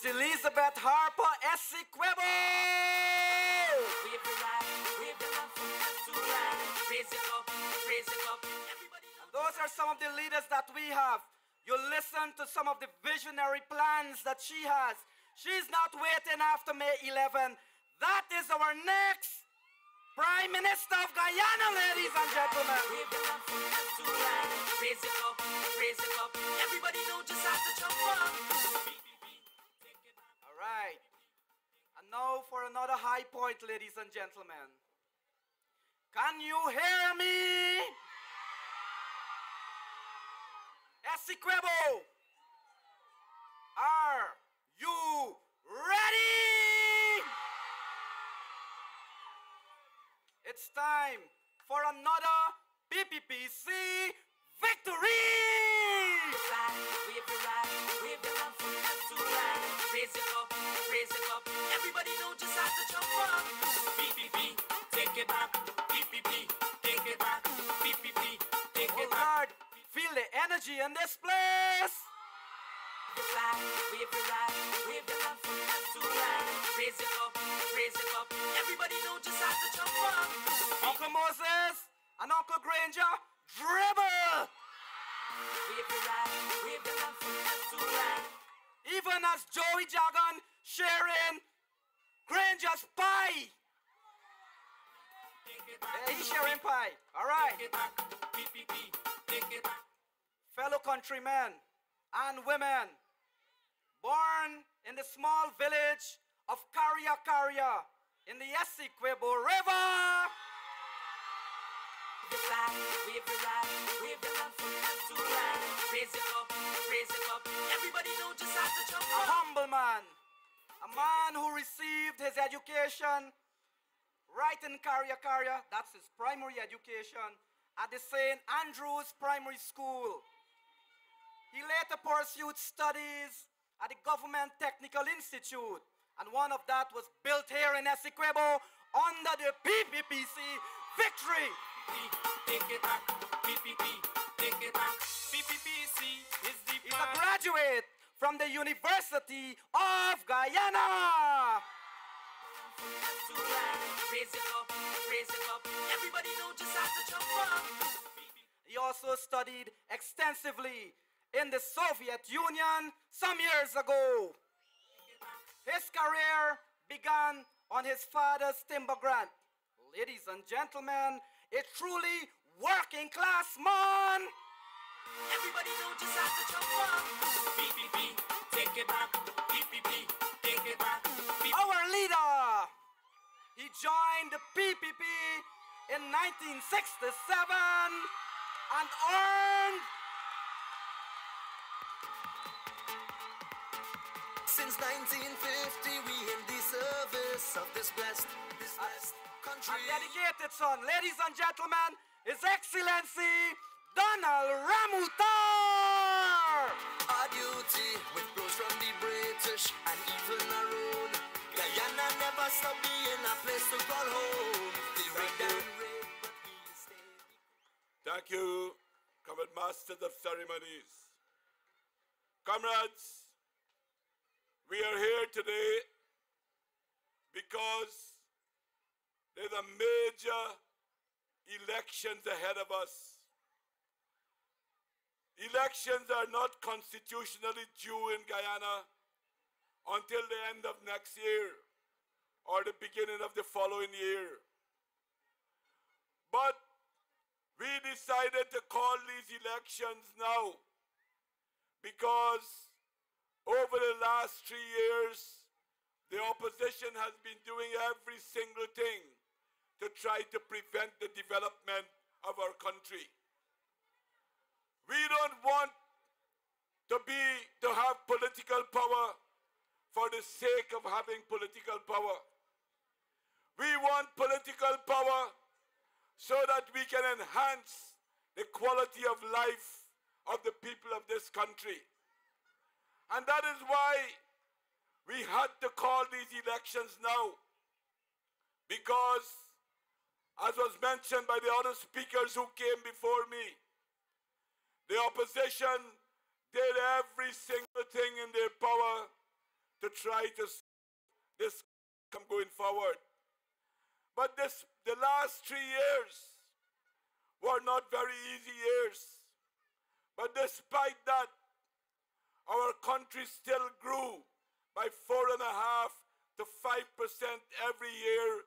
Elizabeth Harper Essequibo. Wave the rag, wave the lamp from left to right. Raise it up, raise it up. Everybody And those are some of the leaders that we have. You listen to some of the visionary plans that she has. She's not waiting after May 11. That is our next Prime Minister of Guyana, ladies and gentlemen. wave the lamp from left to right. Raise it up, raise it up. Everybody know just how to jump up. Take it back. All right. And now for another high point, ladies and gentlemen. Can you hear me? Essequibo, are you ready? It's time for another PPPC victory! Fly, wave the rag, wave the lamp from left to right. Raise it up, raise it up. Everybody know just how to jump up. PPP, take it back. PPP, take it back. PPP, take Oh it back. Lord, feel the energy in this place! The flag, wave the rag, wave the lamp from left to right. Raise it up, raise it up. Everybody know just how to jump up. Uncle Moses and Uncle Granger, dribble! Wave the rag, wave the lamp from left to right. Even as Joey Jagan sharing Granger's pie. Take it back. Yeah, he's sharing pie. All right. Take it back. PPP, take it back. Fellow countrymen and women, born in the small village of Karia in the Essequibo River. The flag, wave the rag, wave the lamp from left to right. Raise it up, raise it up. Everybody know just how to jump A up. humble man, a man who received his education right in Karia, that's his primary education, at the St. Andrew's Primary School. He later pursued studies at the Government Technical Institute, and one of that was built here in Essequibo under the PPPC victory. Take it back. PPP, take it back. PPPC is the He's a graduate from the University of Guyana. to right. Raise it up, raise it up. Everybody know just how to jump up. He also studied extensively in the Soviet Union some years ago. His career began on his father's timber grant. Ladies and gentlemen, a truly working class man. Everybody know just how to jump up. PPP, take it back. PPP, take it back. Our leader, he joined the PPP in 1967 and earned Since 1950, we in the service of this blessed country. a dedicated son. Ladies and gentlemen, His Excellency Donald Ramotar. Our duty with blows from the British and even our own. Guyana never stop being a place to call home. The right and raid, but we stay. Thank you, Covered Masters of Ceremonies. Comrades, we are here today because there's a major elections ahead of us. Elections are not constitutionally due in Guyana until the end of next year or the beginning of the following year. But we decided to call these elections now because over the last 3 years, the opposition has been doing every single thing to try to prevent the development of our country. We don't want to have political power for the sake of having political power. We want political power so that we can enhance the quality of life of the people of this country. And that is why we had to call these elections now. Because, as was mentioned by the other speakers who came before me, the opposition did every single thing in their power to try to this come going forward. But the last 3 years were not very easy years. But despite that, our country still grew by 4.5 to 5% every year,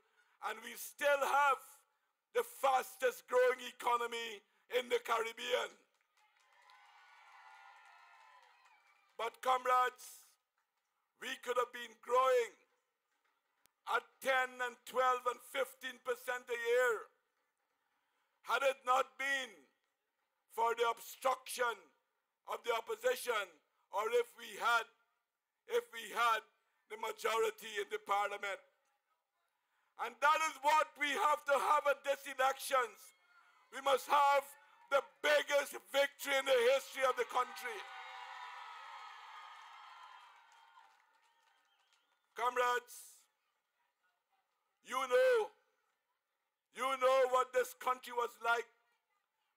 and we still have the fastest growing economy in the Caribbean. But comrades, we could have been growing at 10 and 12 and 15% a year had it not been for the obstruction of the opposition, or if we had the majority in the parliament. And that is what we have to have at these elections. We must have the biggest victory in the history of the country. Comrades, you know what this country was like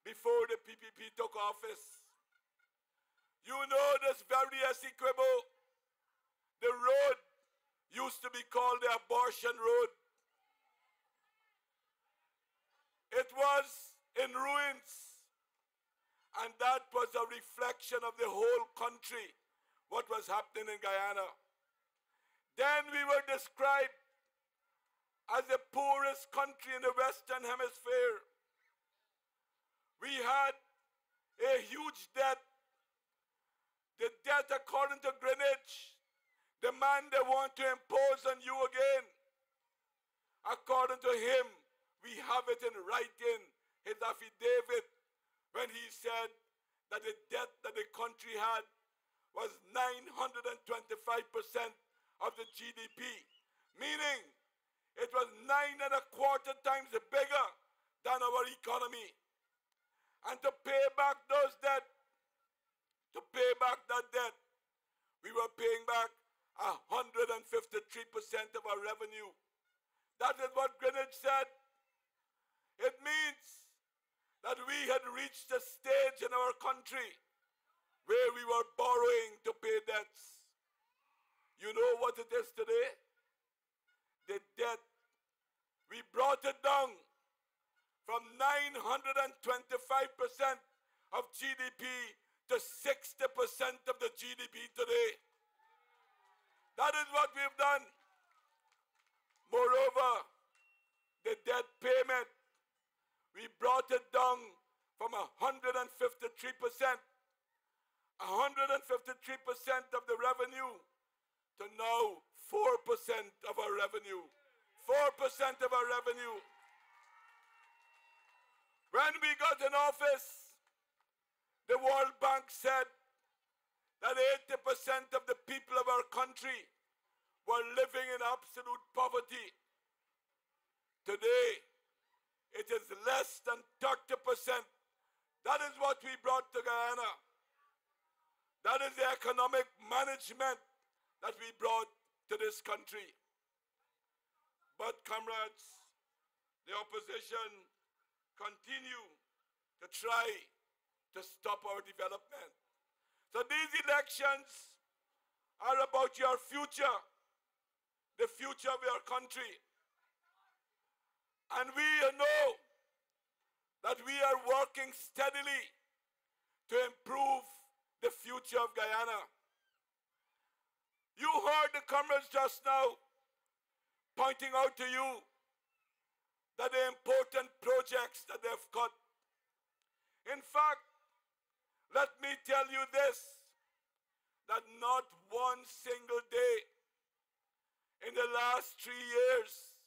before the PPP took office. You know this very Essequibo, the road used to be called the abortion road. It was in ruins, and that was a reflection of the whole country, what was happening in Guyana. Then we were described as the poorest country in the Western Hemisphere. We had a huge debt. The debt, according to Greenwich, the man they want to impose on you again. According to him, we have it in writing, his affidavit, when he said that the debt that the country had was 925% of the GDP, meaning it was 9.25 times bigger than our economy. And to pay back those debt, that debt, we were paying back 153% of our revenue. That is what Greenwich said. It means that we had reached a stage in our country where we were borrowing to pay debts. You know what it is today? The debt, we brought it down from 925% of GDP to 60% of the GDP today. That is what we've done. Moreover, the debt payment, we brought it down from 153%, 153% of the revenue, to now 4% of our revenue. 4% of our revenue. When we got in office, the World Bank said that 80% of the people of our country were living in absolute poverty. Today, it is less than 30%. That is what we brought to Guyana. That is the economic management that we brought to this country. But comrades, the opposition continue to try to stop our development. So these elections are about your future, the future of your country. And we know that we are working steadily to improve the future of Guyana. You heard the comrades just now pointing out to you that the important projects that they've got. In fact, let me tell you this, that not one single day in the last 3 years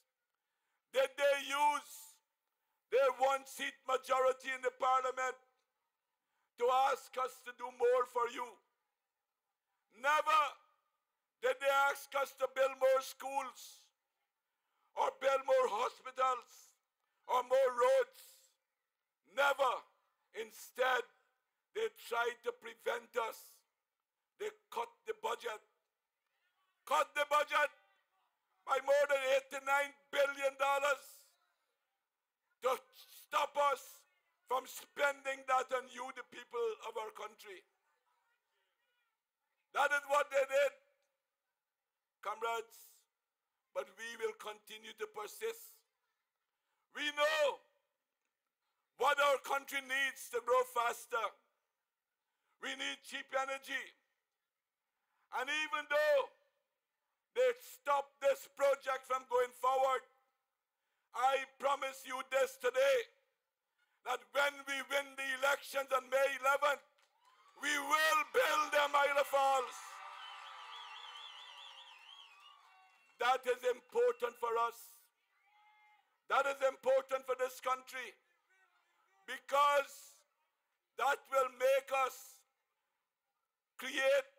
did they use their one-seat majority in the parliament to ask us to do more for you. Never did they ask us to build more schools, or build more hospitals, or more roads. Never. Instead, they tried to prevent us. They cut the budget. Cut the budget by more than $89 billion to stop us from spending that on you, the people of our country. That is what they did. comrades, but we will continue to persist. We know what our country needs to grow faster. We need cheap energy. And even though they stopped this project from going forward, I promise you this today, that when we win the elections on May 11th, we will build them Isle Falls. That is important for us. That is important for this country, because that will make us create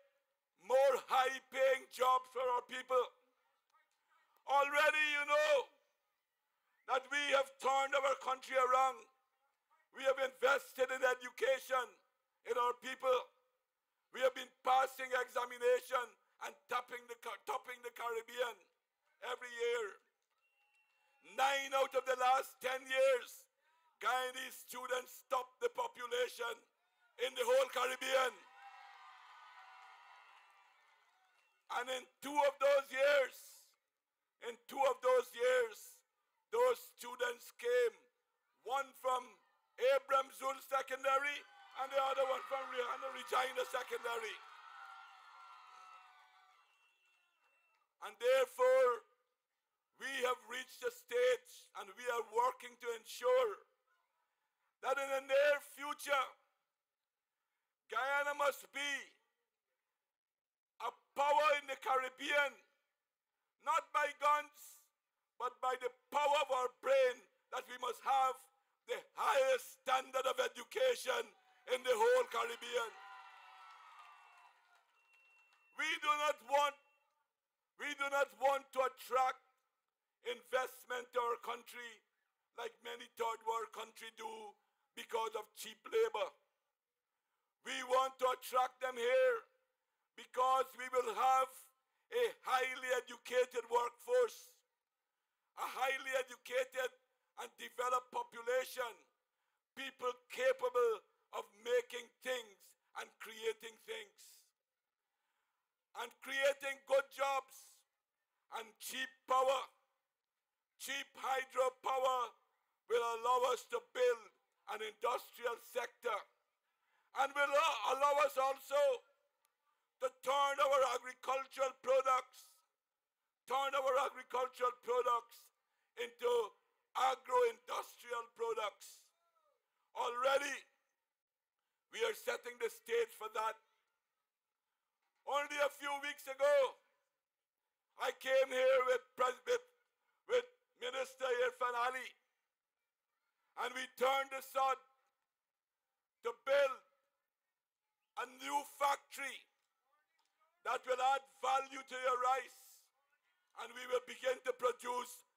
more high-paying jobs for our people. Already you know that we have turned our country around. We have invested in education in our people. We have been passing examination and topping the Caribbean every year. 9 out of the last 10 years, Guyanese students topped the population in the whole Caribbean. And in two of those years, those students came, one from Abram Zul Secondary and the other one from Regina Secondary. And therefore, we have reached a stage and we are working to ensure that in the near future, Guyana must be a power in the Caribbean, not by guns, but by the power of our brain, that we must have the highest standard of education in the whole Caribbean. We do not want to attract investment to our country like many third world countries do because of cheap labor. We want to attract them here because we will have a highly educated workforce, a highly educated and developed population, people capable of making things and creating things. And creating good jobs and cheap power, cheap hydropower will allow us to build an industrial sector and will allow us also to turn our agricultural products into agro-industrial products. Already, we are setting the stage for that. Only a few weeks ago, I came here with Minister Irfan Ali, and we turned the sod to build a new factory that will add value to your rice, and we will begin to produce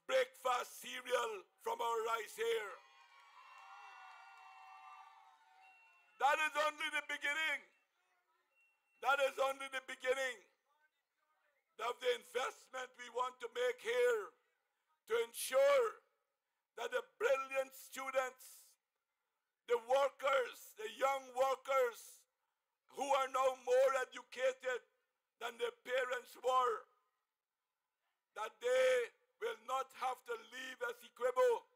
breakfast cereal from our rice here. That is only the beginning. That is only the beginning of the investment we want to make here to ensure that the brilliant students, the workers, the young workers who are now more educated than their parents were, that they will not have to leave Essequibo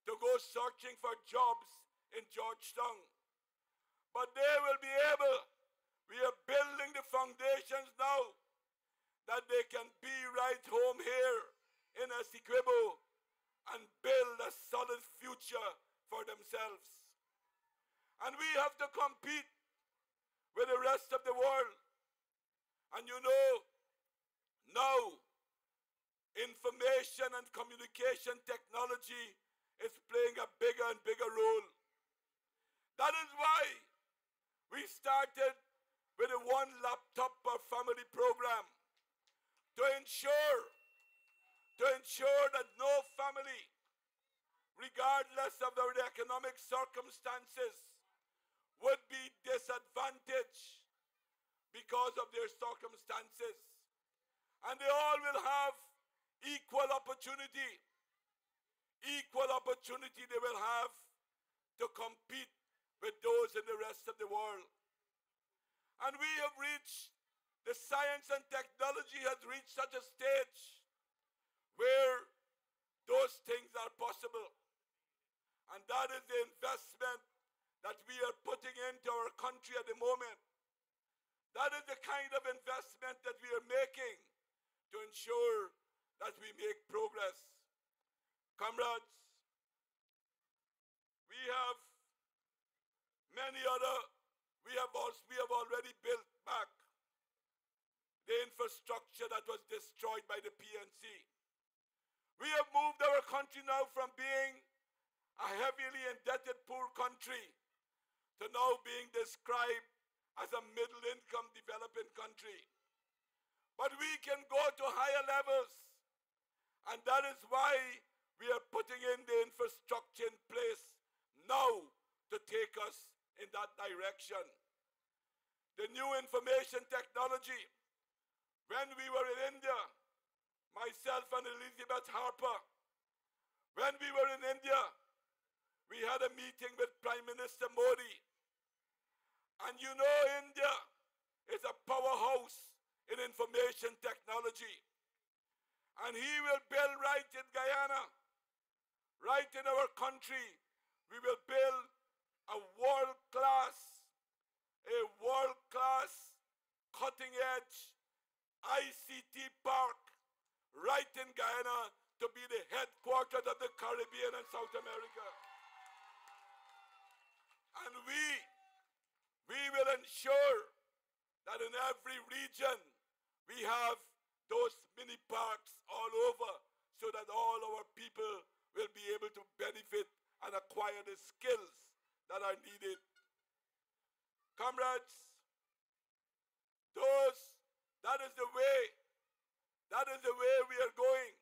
to go searching for jobs in Georgetown. But they will be able, we are building the foundations now, that they can be right home here in Essequibo and build a solid future for themselves. And we have to compete with the rest of the world. And you know, now, information and communication technology is playing a bigger and bigger role. That is why we started with a one laptop per family program to ensure that no family, regardless of their economic circumstances, would be disadvantaged because of their circumstances. And they all will have equal opportunity. Equal opportunity they will have to compete with those in the rest of the world. And we have reached the science and technology has reached such a stage where those things are possible. And that is the investment that we are putting into our country at the moment. That is the kind of investment that we are making to ensure that we make progress. Comrades, we have we have already built back the infrastructure that was destroyed by the PNC. We have moved our country now from being a heavily indebted poor country to now being described as a middle-income developing country. But we can go to higher levels, and that is why we are putting in the infrastructure in place now to take us in that direction. The new information technology. When we were in India, myself and Elizabeth Harper, when we were in India, we had a meeting with Prime Minister Modi. And you know, India is a powerhouse in information technology. And he will build right in Guyana, right in our country. We will build a world-class, cutting-edge ICT park right in Guyana to be the headquarters of the Caribbean and South America. And we will ensure that in every region we have those mini parks all over so that all our people will be able to benefit and acquire the skills that are needed. Comrades, that is the way we are going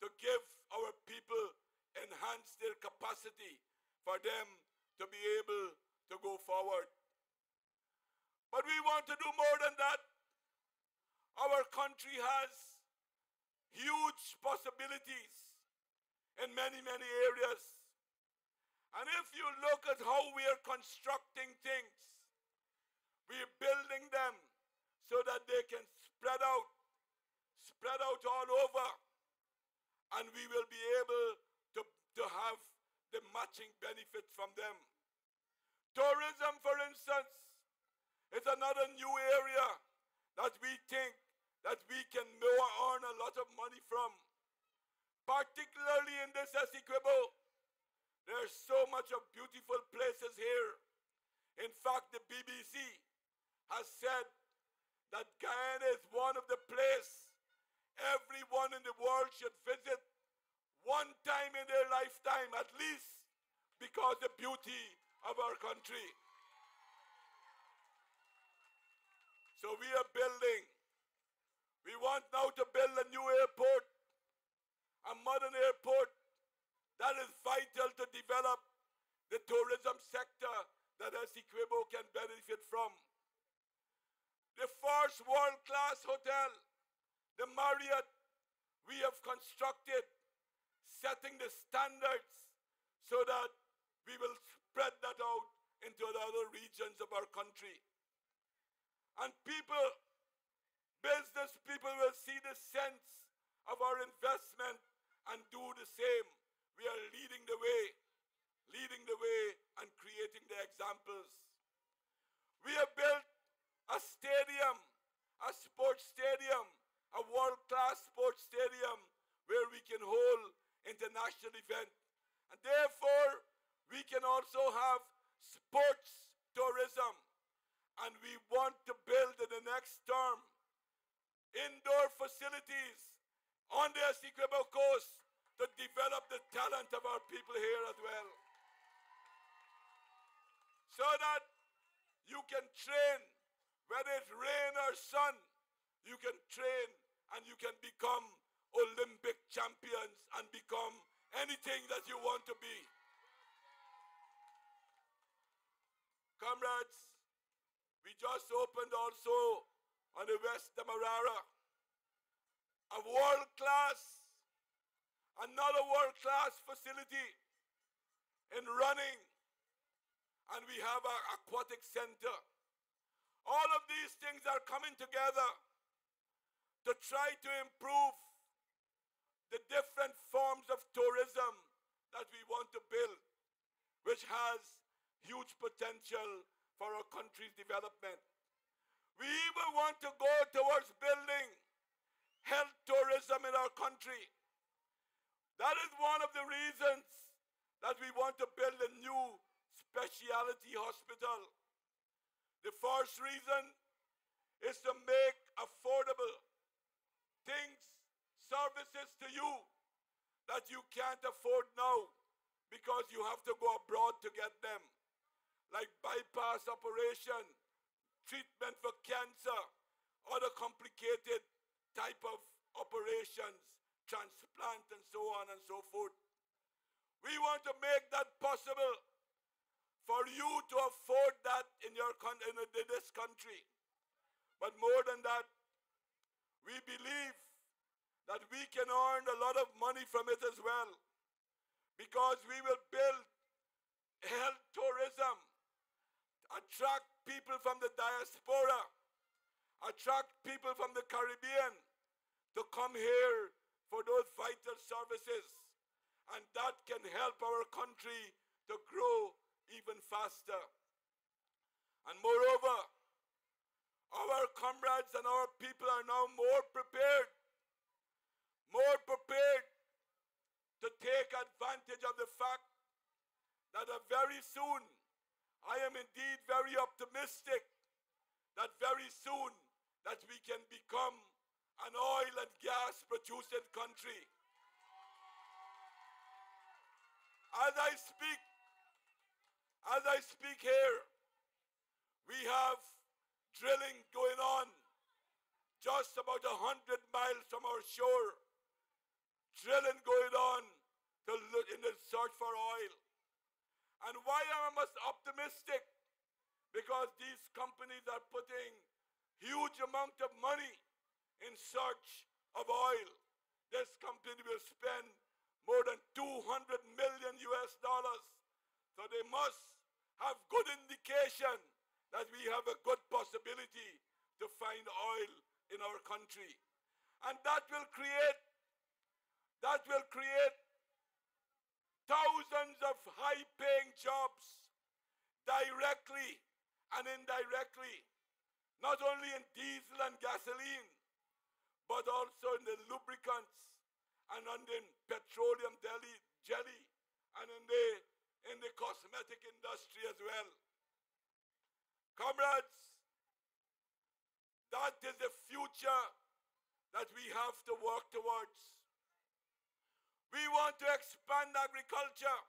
to give our people, enhance their capacity for them to be able to go forward. But we want to do more than that. Our country has huge possibilities in many, many areas. And if you look at how we are constructing things, we are building them so that they can spread out all over. And we will be able to have the matching benefits from them. Tourism, for instance, is another new area that we think that we can earn a lot of money from. Particularly in this Essequibo, there's so much of beautiful places here. In fact, the BBC has said that Guyana is one of the places everyone in the world should visit one time in their lifetime at least, because the beauty of our country. So we are building. We want now to build a new airport, a modern airport that is vital to develop the tourism sector that Essequibo can benefit from. The first world-class hotel, the Marriott, we have constructed, setting the standards so that we will spread that out into the other regions of our country. And people, business people will see the sense of our investment and do the same. We are leading the way and creating the examples. We have built a stadium, a sports stadium, a world-class sports stadium where we can hold international events. And therefore, we can also have sports tourism. And we want to build in the next term indoor facilities on the Essequibo coast to develop the talent of our people here as well. So that you can train, whether it's rain or sun, you can train and you can become Olympic champions and become anything that you want to be. Comrades, we just opened also on the West Demerara another world-class facility in running, and we have our aquatic center. All of these things are coming together to try to improve the different forms of tourism that we want to build, which has huge potential for our country's development. We even want to go towards building health tourism in our country. That is one of the reasons that we want to build a new specialty hospital. The first reason is to make affordable things, services to you that you can't afford now because you have to go abroad to get them, like bypass operation, treatment for cancer, other complicated type of operations, transplant, and so on and so forth. We want to make that possible for you to afford that in this country. But more than that, we believe that we can earn a lot of money from it as well, because we will build health tourism, attract people from the diaspora, attract people from the Caribbean to come here for those vital services. And that can help our country to grow even faster. And moreover, our comrades and our people are now more prepared to take advantage of the fact that very soon, I am indeed very optimistic that very soon that we can become an oil and gas producing country. As I speak here, we have drilling going on just about 100 miles from our shore. Drilling going on in the search for oil. And why am I optimistic? Because these companies are putting huge amount of money in search of oil. This company will spend more than $200 million US. So they must have good indication that we have a good possibility to find oil in our country. And that will create thousands of high-paying jobs directly and indirectly, not only in diesel and gasoline, but also in the lubricants and in petroleum jelly and in the cosmetic industry as well. Comrades, that is the future that we have to work towards. We want to expand agriculture.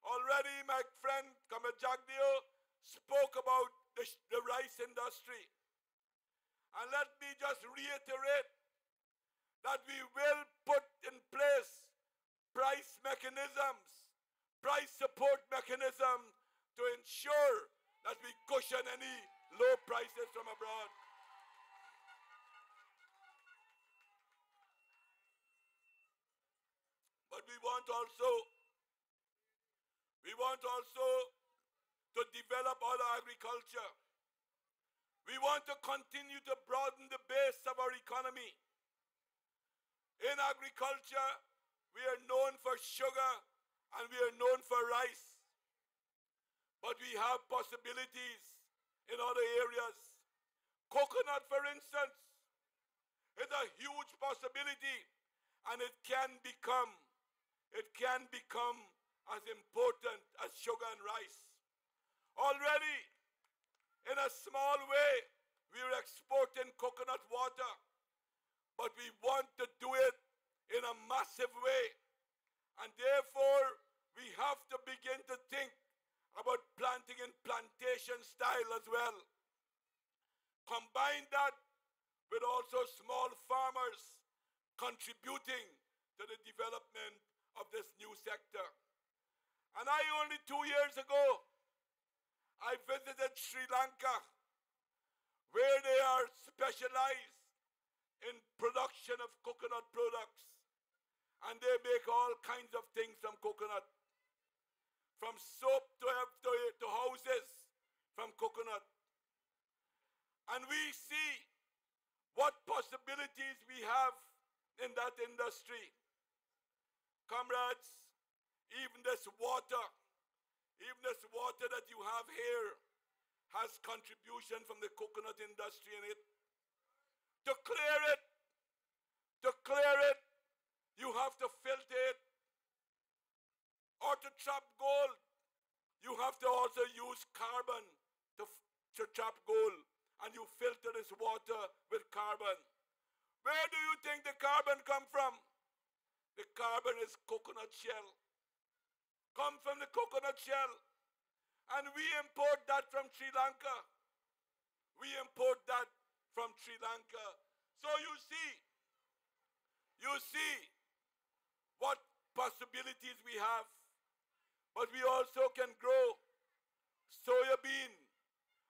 Already my friend Comrade Jagdeo spoke about the rice industry. And let me just reiterate that we will put in place price mechanisms, price support mechanisms to ensure that we cushion any low prices from abroad. But we want also to develop other agriculture. We want to continue to broaden the base of our economy. In agriculture, we are known for sugar and we are known for rice. But we have possibilities in other areas. Coconut, for instance, is a huge possibility, and it can become as important as sugar and rice. Already, in a small way, we are exporting coconut water, but we want to do it in a massive way. And therefore, we have to begin to think about planting in plantation style as well. Combine that with also small farmers contributing to the development of this new sector. And only 2 years ago, I visited Sri Lanka, where they are specialized in production of coconut products. And they make all kinds of things from coconut. From soap to houses from coconut. And we see what possibilities we have in that industry. Comrades, even this water that you have here has contribution from the coconut industry in it. To clear it, you have to filter it. Or to trap gold, you have to also use carbon to trap gold. And you filter this water with carbon. Where do you think the carbon come from? The carbon is coconut shell. Come from the coconut shell. And we import that from Sri Lanka. We import that from Sri Lanka. So you see what possibilities we have. But we also can grow soya bean,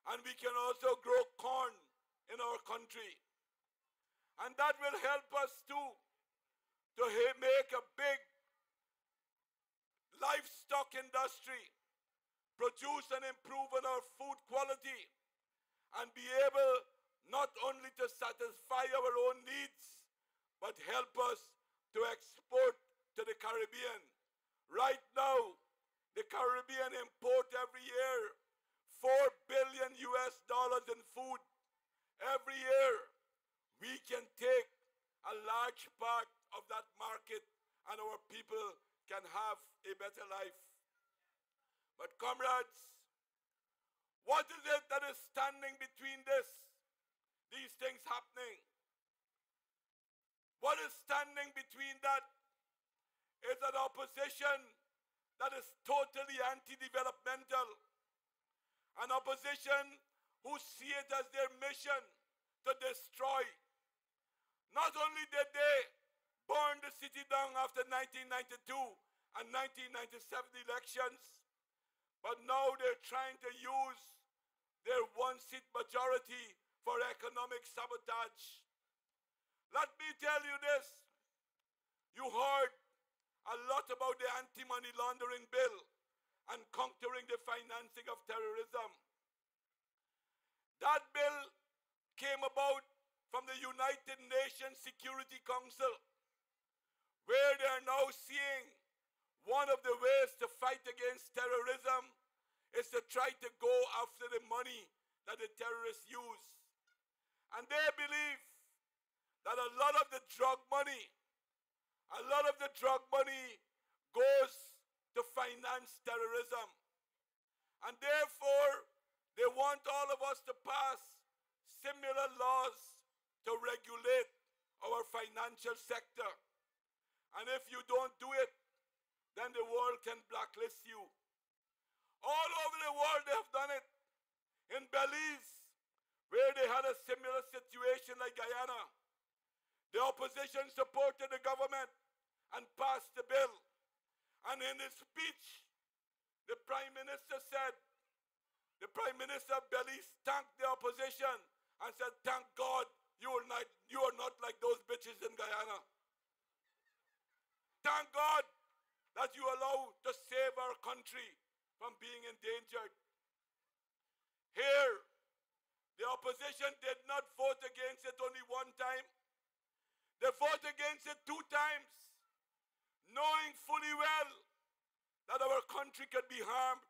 and we can also grow corn in our country. And that will help us to make a big livestock industry, produce and improve on our food quality, and be able not only to satisfy our own needs, but help us to export to the Caribbean. Right now, the Caribbean import every year $4 billion in food. Every year, we can take a large part of that market and our people can have a better life. But comrades, what is it that is standing between these things happening? What is standing between that is an opposition that is totally anti-developmental. An opposition who see it as their mission to destroy. Not only did they burn the city down after 1992 and 1997 elections, but now they're trying to use their one-seat majority for economic sabotage. Let me tell you this. You heard a lot about the anti-money laundering bill and countering the financing of terrorism. That bill came about from the United Nations Security Council, where they are now seeing one of the ways to fight against terrorism is to try to go after the money that the terrorists use. And they believe that a lot of the drug money goes to finance terrorism. And therefore, they want all of us to pass similar laws to regulate our financial sector. And if you don't do it, then the world can blacklist you. All over the world they have done it. In Belize, where they had a similar situation like Guyana, the opposition supported the government and passed the bill. And in his speech, the Prime Minister of Belize thanked the opposition and said, "Thank God you are not like those bitches in Guyana. Thank God that you allow to save our country from being endangered." Here, the opposition did not vote against it only one time. They voted against it 2 times, knowing fully well that our country could be harmed,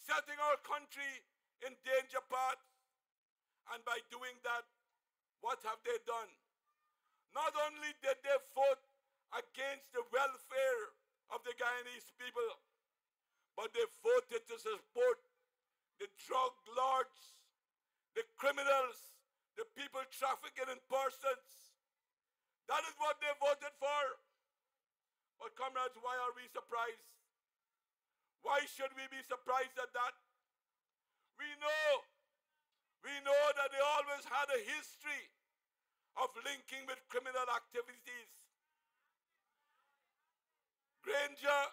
setting our country in danger paths. And by doing that, what have they done? Not only did they vote against the welfare of the Guyanese people, but they voted to support the drug lords, the criminals, the people trafficking in persons. That is what they voted for. But comrades, why are we surprised? Why should we be surprised at that? We know that they always had a history of linking with criminal activities. Granger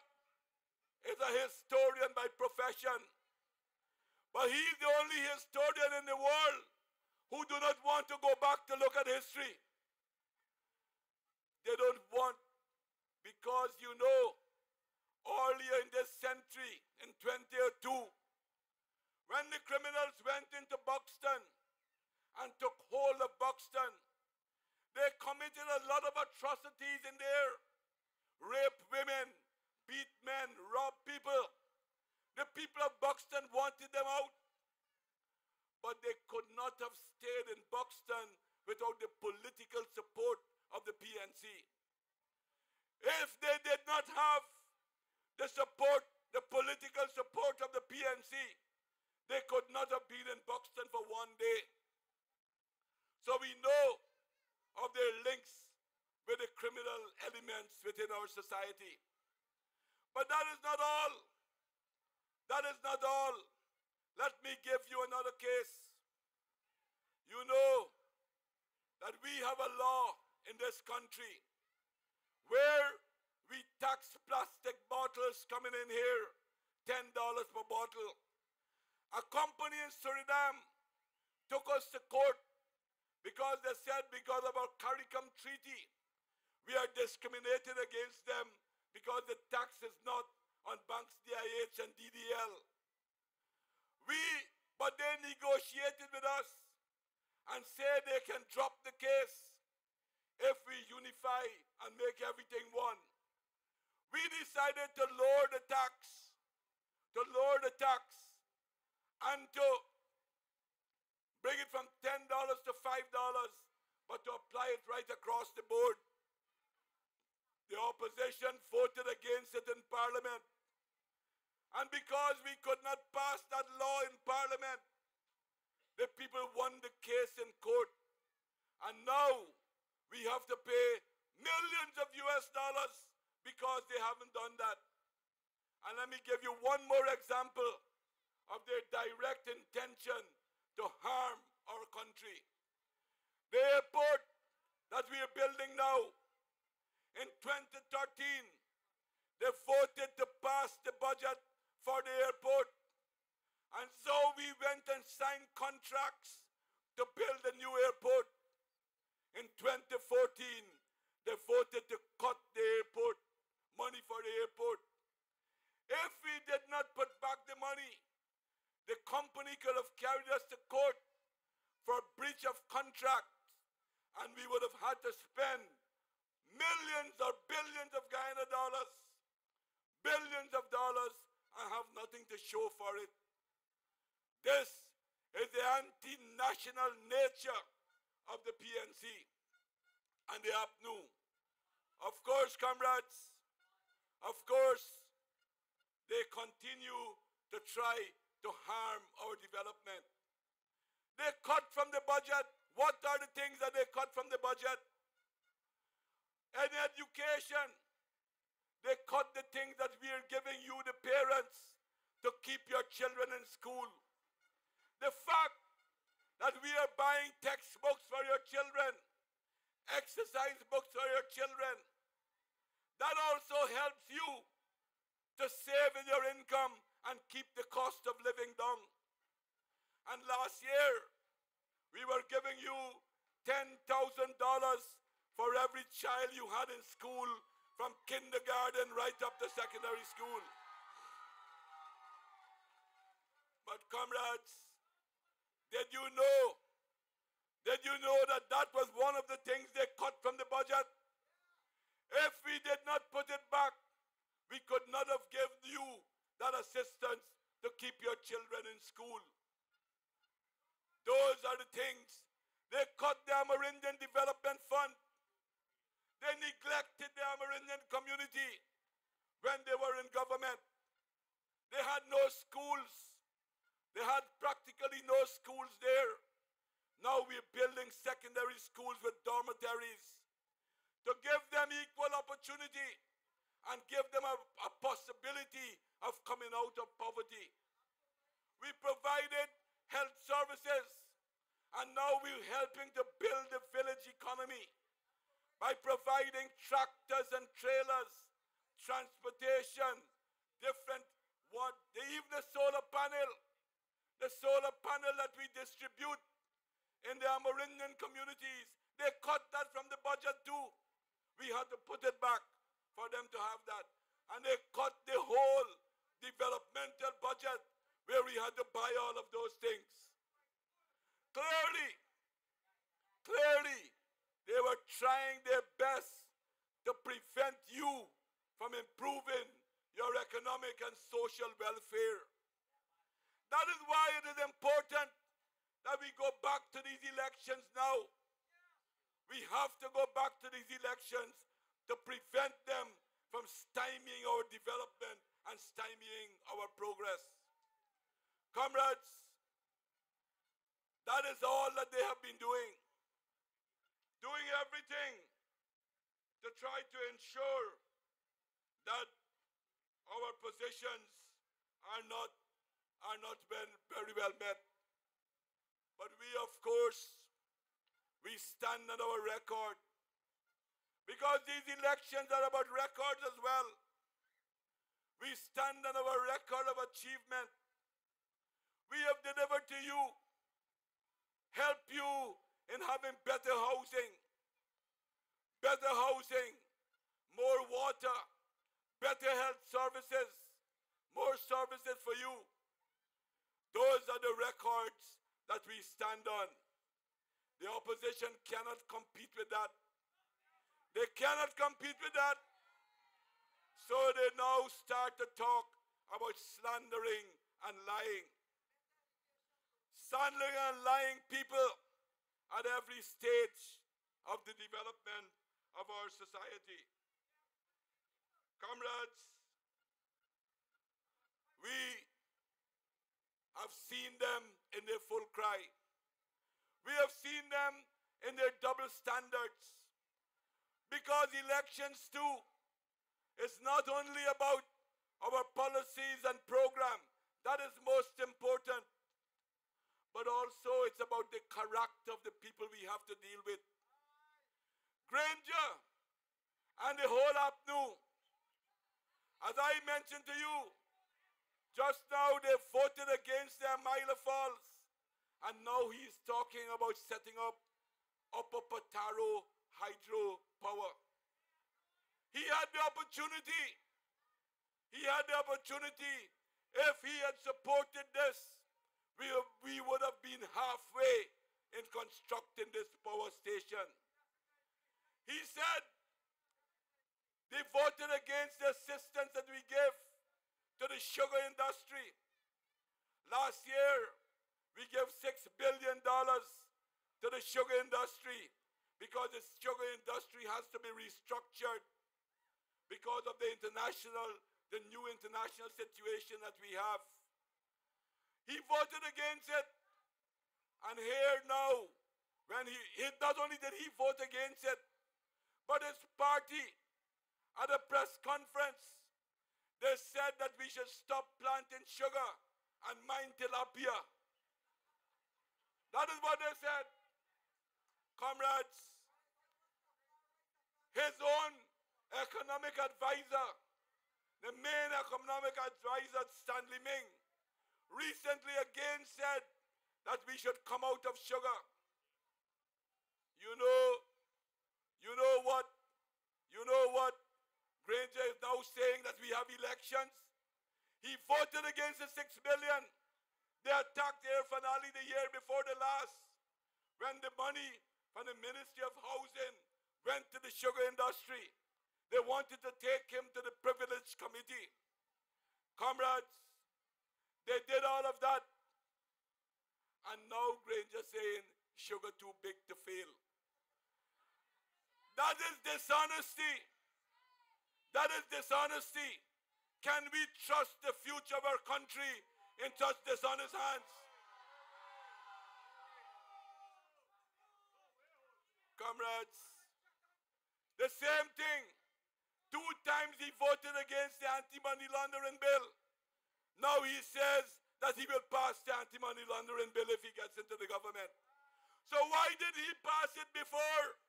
is a historian by profession, but he's the only historian in the world who do not want to go back to look at history. They don't want, because earlier in this century, in 2002, when the criminals went into Buxton and took hold of Buxton. They committed a lot of atrocities in there. Raped women, beat men, robbed people. The people of Buxton wanted them out. But they could not have stayed in Buxton without the political support of the PNC. If they did not have the support, the political support of the PNC, they could not have been in Buxton for one day. So we know of their links with the criminal elements within our society. But that is not all. That is not all. Let me give you another case. You know that we have a law in this country where we tax plastic bottles coming in here, $10 per bottle. A company in Suriname took us to court because they said because of our CARICOM treaty, we are discriminated against them because the tax is not on banks DIH and DDL. But they negotiated with us and said they can drop the case if we unify and make everything one. We decided to lower the tax, and to bring it from $10 to $5, but to apply it right across the board. The opposition voted against it in Parliament. And because we could not pass that law in Parliament, the people won the case in court. And now we have to pay millions of US dollars because they haven't done that. And let me give you one more example of their direct intention to harm our country. The airport that we are building now, in 2013, they voted to pass the budget for the airport. And so we went and signed contracts to build a new airport. In 2014, they voted to cut the airport, money for the airport. If we did not put back the money, the company could have carried us to court for breach of contract, and we would have had to spend millions or billions of Guyana dollars, billions of dollars, and have nothing to show for it. This is the anti-national nature of the PNC and the APNU. Of course, comrades, of course, they continue to try to harm our development. They cut from the budget. What are the things that they cut from the budget? In education, they cut the things that we are giving you, the parents, to keep your children in school. The fact that we are buying textbooks for your children, exercise books for your children, that also helps you to save in your income and keep the cost of living down. And last year, we were giving you $10,000 for every child you had in school, from kindergarten right up to secondary school. But comrades, did you know that that was one of the things they cut from the budget? If we did not put it back, we could not have given you that assistance to keep your children in school. Those are the things. They cut the Amerindian Development Fund. They neglected the Amerindian community when they were in government. They had no schools. They had practically no schools there. Now we're building secondary schools with dormitories to give them equal opportunity and give them a possibility of coming out of poverty. We provided health services, and now we're helping to build the village economy by providing tractors and trailers, transportation, even the solar panel that we distribute in the Amerindian communities, they cut that from the budget too. We had to put it back for them to have that. And they cut the whole developmental budget where we had to buy all of those things. Clearly, Clearly, they were trying their best to prevent you from improving your economic and social welfare. That is why it is important that we go back to these elections now. We have to go back to these elections to prevent them from stymieing our development and stymieing our progress. Comrades, that is all that they have been doing. Doing everything to try to ensure that our positions are not very well met. But we, of course, we stand on our record, because these elections are about records as well. We stand on our record of achievement. We have delivered to you, help you in having better housing, more water, better health services, more services for you. Those are the records that we stand on. The opposition cannot compete with that. They cannot compete with that. So they now start to talk about slandering and lying. Slandering and lying people at every stage of the development of our society. Comrades, we have seen them in their full cry. We have seen them in their double standards. Because elections too is not only about our policies and program, that is most important, but also it's about the character of the people we have to deal with. Granger and the whole APNU, as I mentioned to you, just now they voted against their Myla Falls, and now he's talking about setting up Upper Pataro hydro power. He had the opportunity. If he had supported this, we would have been halfway in constructing this power station. He said they voted against the assistance that we give to the sugar industry. Last year, we gave $6 billion to the sugar industry because the sugar industry has to be restructured because of the new international situation that we have. He voted against it. And here now, when not only did he vote against it, but his party at a press conference, they said that we should stop planting sugar and mine tilapia. That is what they said. Comrades, his own economic advisor, the main economic advisor, Stanley Ming, recently again said that we should come out of sugar. You know what Granger is now saying, that we have elections. He voted against the $6 billion. They attacked Air Finale the year before the last, when the money from the Ministry of Housing went to the sugar industry. They wanted to take him to the Privilege Committee. Comrades, they did all of that. And now Granger saying sugar too big to fail. That is dishonesty. That is dishonesty. Can we trust the future of our country in such dishonest hands? Comrades, the same thing. 2 times he voted against the anti-money laundering bill. Now he says that he will pass the anti-money laundering bill if he gets into the government. So why did he pass it before?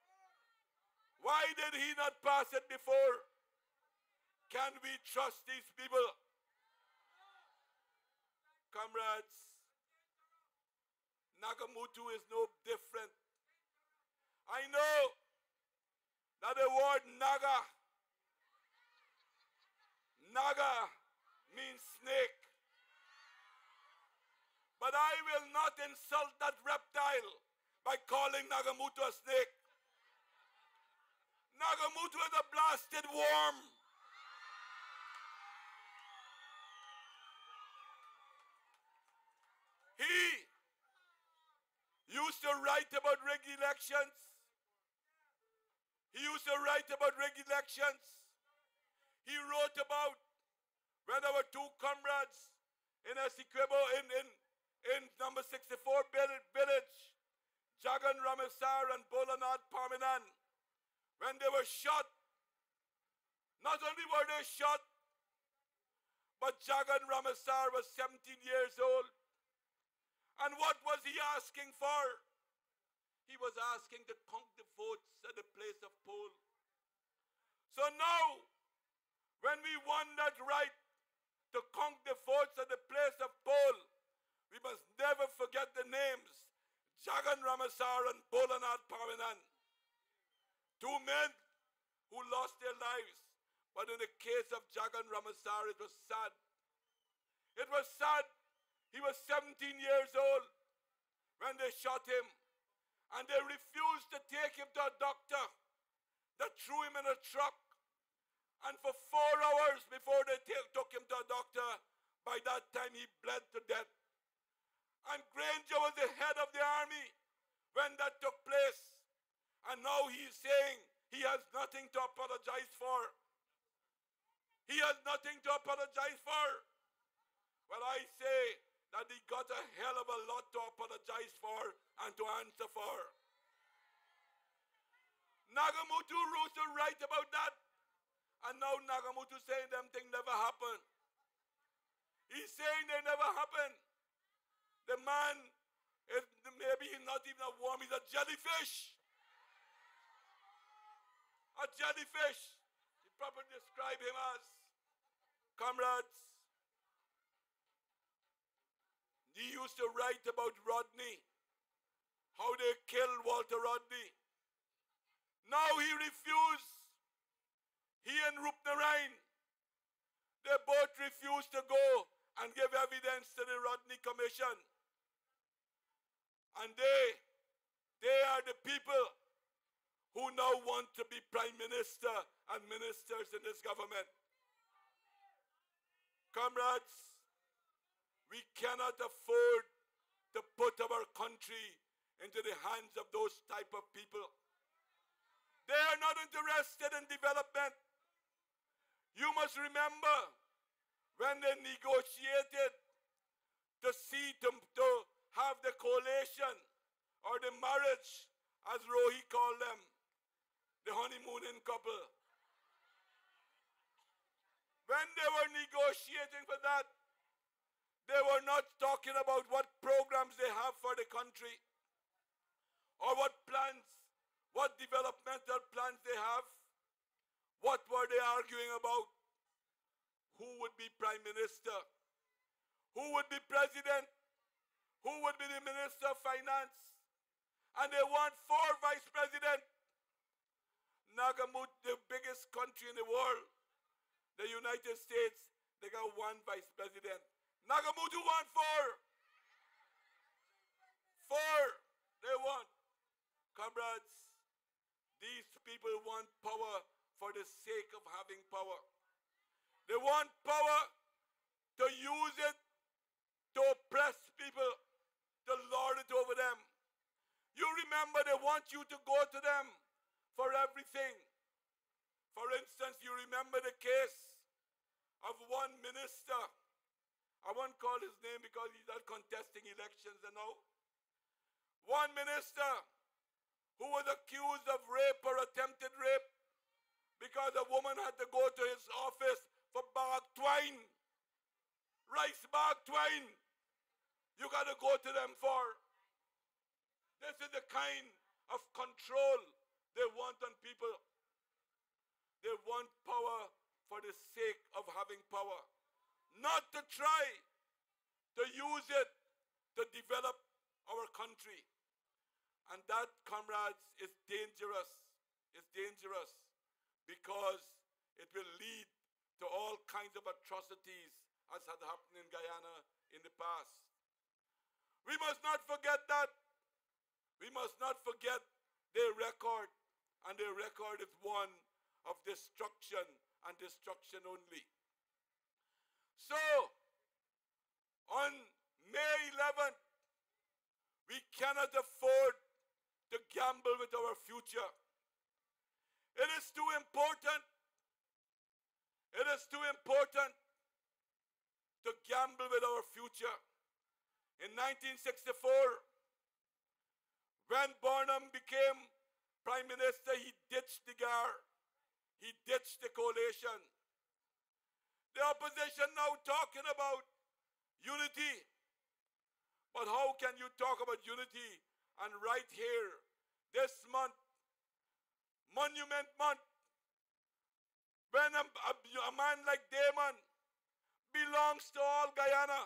Why did he not pass it before? Can we trust these people? Comrades, Nagamutu is no different. I know that the word Naga means snake. But I will not insult that reptile by calling Nagamutu a snake. Nagamutu is a blasted worm. He used to write about rigged elections. He used to write about rigged elections. He wrote about when our two comrades in Essequibo in number 64 village, Jagan Ramotar and Bolanat Parminan, when they were shot. Not only were they shot, but Jagan Ramotar was 17 years old. And what was he asking for? He was asking to count the votes at the place of poll. So now, when we won that right to count the votes at the place of poll, we must never forget the names, Jagan Ramotar and Bolanat Parminan. Two men who lost their lives. But in the case of Jagan Ramotar, it was sad. It was sad. He was 17 years old when they shot him. And they refused to take him to a doctor. They threw him in a truck. And for 4 hours before they took him to a doctor, by that time he bled to death. And Granger was the head of the army when that took place. And now he's saying he has nothing to apologize for. He has nothing to apologize for. Well, I say that he got a hell of a lot to apologize for and to answer for. Nagamutu used to write about that. And now Nagamutu saying them things never happened. He's saying they never happened. The man is maybe he's not even a worm, he's a jellyfish. A jellyfish. You probably describe him as. Comrades, he used to write about Rodney, how they killed Walter Rodney. Now he refused. He and Rupnarain, they both refused to go and give evidence to the Rodney Commission. And they are the people who now want to be prime minister and ministers in this government. Comrades, we cannot afford to put our country into the hands of those type of people. They are not interested in development. You must remember when they negotiated to have the coalition or the marriage, as Rohi called them, the honeymooning couple. When they were negotiating for that, they were not talking about what programs they have for the country or what plans, what developmental plans they have. What were they arguing about? Who would be prime minister? Who would be president? Who would be the minister of finance? And they want 4 vice presidents. Nagamutu, the biggest country in the world, the United States, they got 1 vice president. Nagamutu want 4. 4 they want. Comrades, these people want power for the sake of having power. They want power to use it to oppress people, to lord it over them. You remember they want you to go to them for everything. For instance, you remember the case of one minister. I won't call his name because he's not contesting elections, you know. One minister who was accused of rape or attempted rape because a woman had to go to his office for bag twine, rice bag twine. You got to go to them for. This is the kind of control they want on people. They want power for the sake of having power, not to try to use it to develop our country. And that, comrades, is dangerous. It's dangerous because it will lead to all kinds of atrocities as had happened in Guyana in the past. We must not forget that. We must not forget their record, and their record is one of destruction and destruction only. So, on May 11th, we cannot afford to gamble with our future. It is too important. It is too important to gamble with our future. In 1964, when Barnum became Prime Minister, he ditched the GAR. He ditched the coalition. The opposition now talking about unity. But how can you talk about unity and right here, this month, Monument Month, when a man like Damon belongs to all Guyana?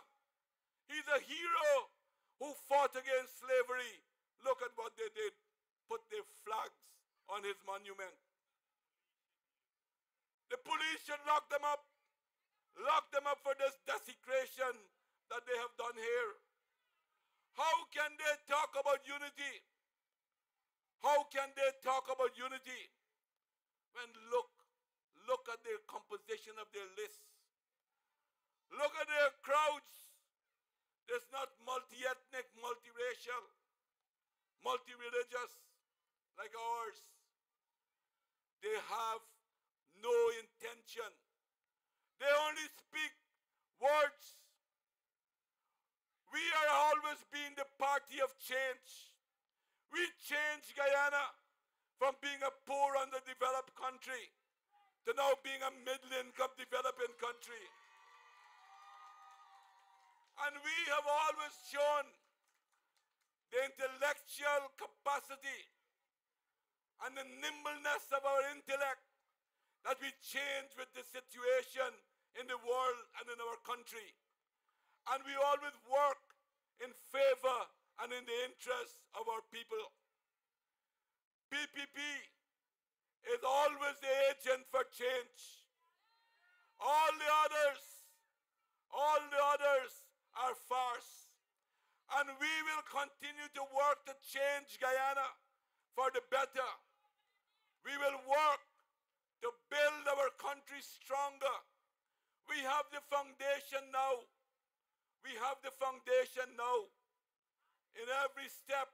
He's a hero who fought against slavery. Look at what they did. Put their flags on his monument. The police should lock them up. Lock them up for this desecration that they have done here. How can they talk about unity? How can they talk about unity when look at their composition of their lists? Look at their crowds. There's not multi-ethnic, multiracial, multi-religious like ours. They have no intention. They only speak words. We are always being the party of change. We changed Guyana from being a poor, underdeveloped country to now being a middle-income developing country. And we have always shown the intellectual capacity and the nimbleness of our intellect that we change with the situation in the world and in our country. And we always work in favor and in the interests of our people. PPP is always the agent for change. All the others are farce. And we will continue to work to change Guyana for the better. We will work to build our country stronger. We have the foundation now. We have the foundation now in every step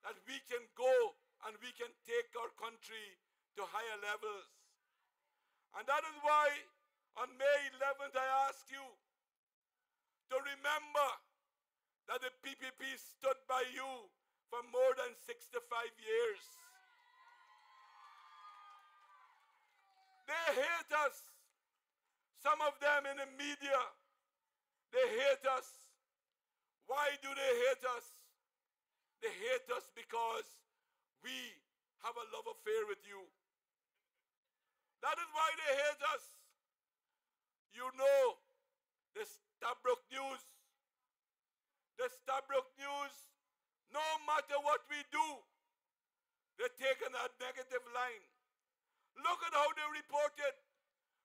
that we can go and we can take our country to higher levels. And that is why on May 11th I ask you to remember that the PPP stood by you for more than 65 years. They hate us. Some of them in the media, they hate us. Why do they hate us? They hate us because we have a love affair with you. That is why they hate us. You know, the Stabroek News. The Stabroek News, no matter what we do, they take a negative line. Look at how they reported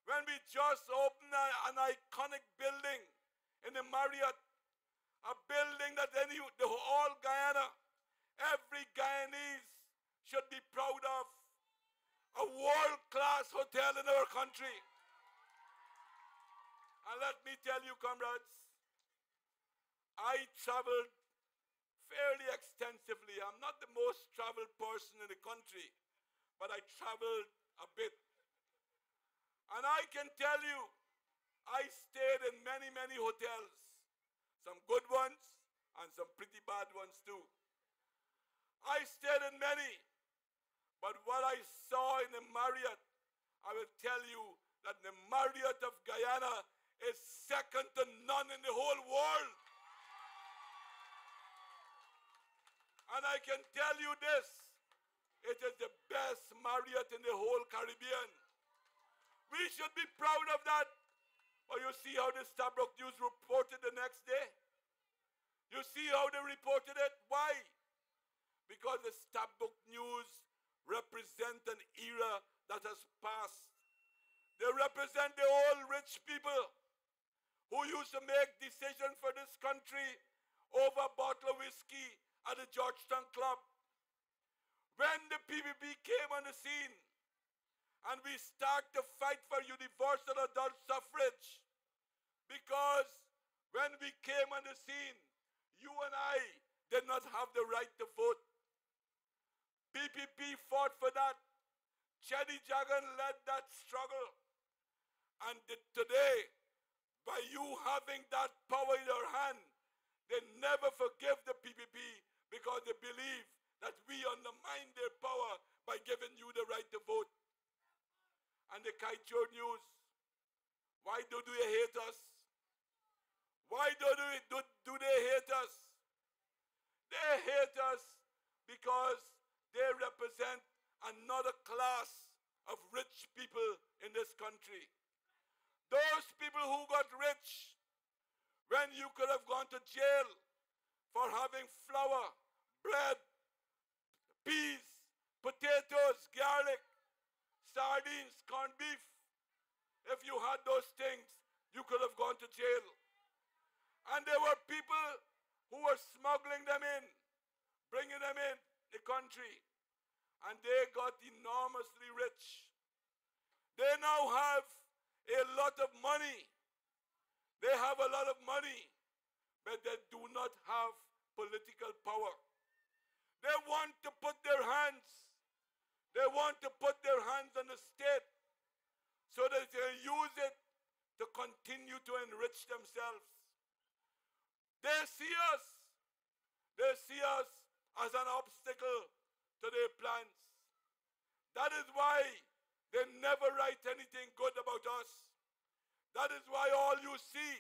when we just opened an iconic building in the Marriott, a building that the whole Guyana, every Guyanese should be proud of, a world-class hotel in our country. And let me tell you, comrades, I traveled fairly extensively. I'm not the most traveled person in the country, but I traveled a bit. And I can tell you, I stayed in many, many hotels. Some good ones and some pretty bad ones too. I stayed in many, but what I saw in the Marriott, I will tell you that the Marriott of Guyana is second to none in the whole world. And I can tell you this, it is the best Marriott in the whole Caribbean. We should be proud of that. But you see how the Stabroek News reported the next day? You see how they reported it? Why? Because the Stabroek News represent an era that has passed. They represent the old rich people who used to make decisions for this country over a bottle of whiskey at the Georgetown Club. When the PPP came on the scene and we start to fight for universal adult suffrage, because when we came on the scene, you and I did not have the right to vote. PPP fought for that. Chetty Jagan led that struggle. And today, by you having that power in your hand, they never forgive the PPP because they believe that we undermine their power by giving you the right to vote. And the Kaito News, why do they hate us? Why do they hate us? They hate us because they represent another class of rich people in this country. Those people who got rich when you could have gone to jail for having flour, bread, peas, potatoes, garlic, sardines, corned beef. If you had those things, you could have gone to jail. And there were people who were smuggling them in, bringing them in the country. And they got enormously rich. They now have a lot of money. They have a lot of money, but they do not have political power. They want to put their hands on the state so that they use it to continue to enrich themselves. They see us as an obstacle to their plans. That is why they never write anything good about us. That is why all you see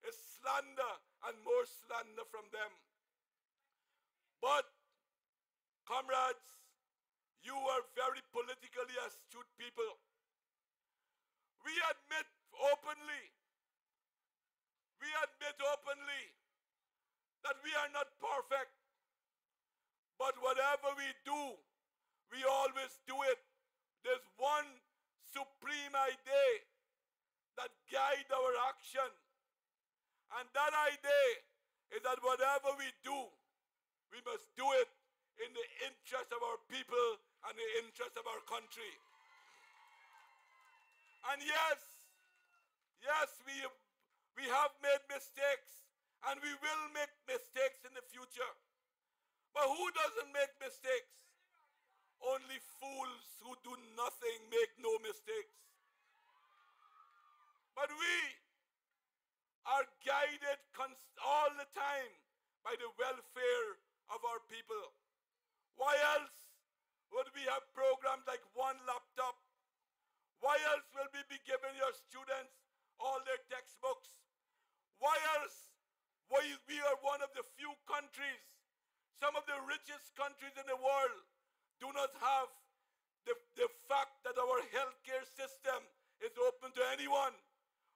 is slander and more slander from them. But, comrades, you are very politically astute people. We admit openly that we are not perfect. But whatever we do, we always do it. There's one supreme idea that guides our action. And that idea is that whatever we do, we must do it in the interest of our people and the interest of our country. And yes, we have made mistakes, and we will make mistakes in the future. But who doesn't make mistakes? Only fools who do nothing make no mistakes. But we are guided all the time by the welfare of our people. Why else would we have programs like one laptop? Why else will we be giving your students all their textbooks? Why else? We are one of the few countries, some of the richest countries in the world, do not have the fact that our healthcare system is open to anyone.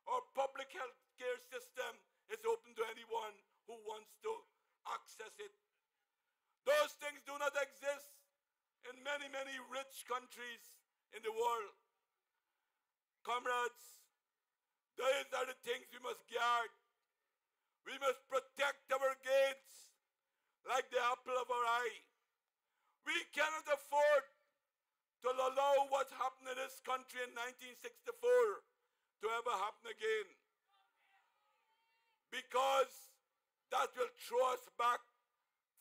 Our public healthcare system is open to anyone who wants to access it. Those things do not exist in many, many rich countries in the world. Comrades, those are the things we must guard. We must protect our gates like the apple of our eye. We cannot afford to allow what happened in this country in 1964 to ever happen again. Because that will throw us back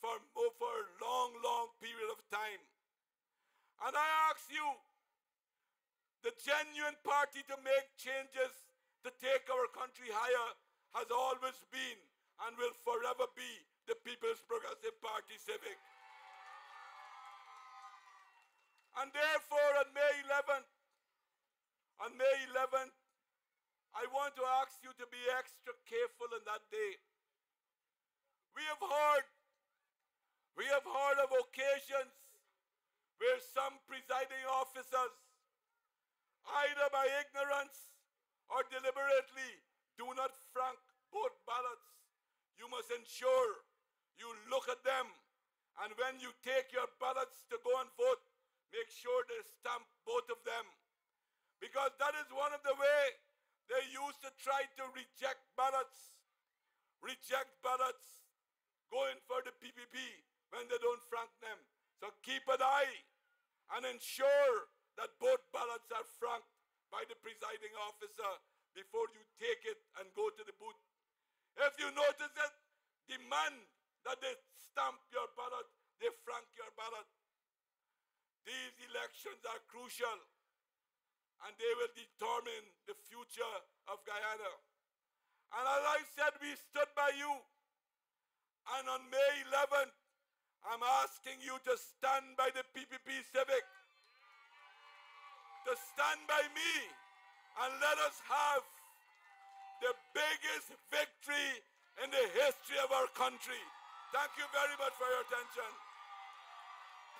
for a long, long period of time. And I ask you, the genuine party to make changes to take our country higher has always been and will forever be the People's Progressive Party Civic. And therefore, on May 11th, I want to ask you to be extra careful on that day. We have heard of occasions where some presiding officers, either by ignorance or deliberately, do not frank both ballots. You must ensure you look at them, and when you take your ballots to go and vote, make sure they stamp both of them. Because that is one of the ways they used to try to reject ballots, going for the PPP when they don't frank them. So keep an eye and ensure that both ballots are franked by the presiding officer before you take it and go to the booth. If you notice it, demand that they stamp your ballot, they frank your ballot. These elections are crucial, and they will determine the future of Guyana. And as I said, we stood by you. And on May 11th, I'm asking you to stand by the PPP Civic, to stand by me, and let us have the biggest victory in the history of our country. Thank you very much for your attention.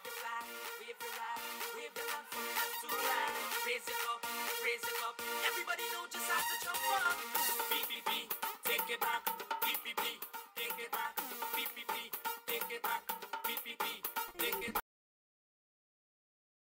Wave your flag, wave your rag, wave your hand from left to right. Raise it up, raise it up. Everybody know just how to jump up. PPP, take it back. PPP, take it back. PPP, take it back. PPP, take it back.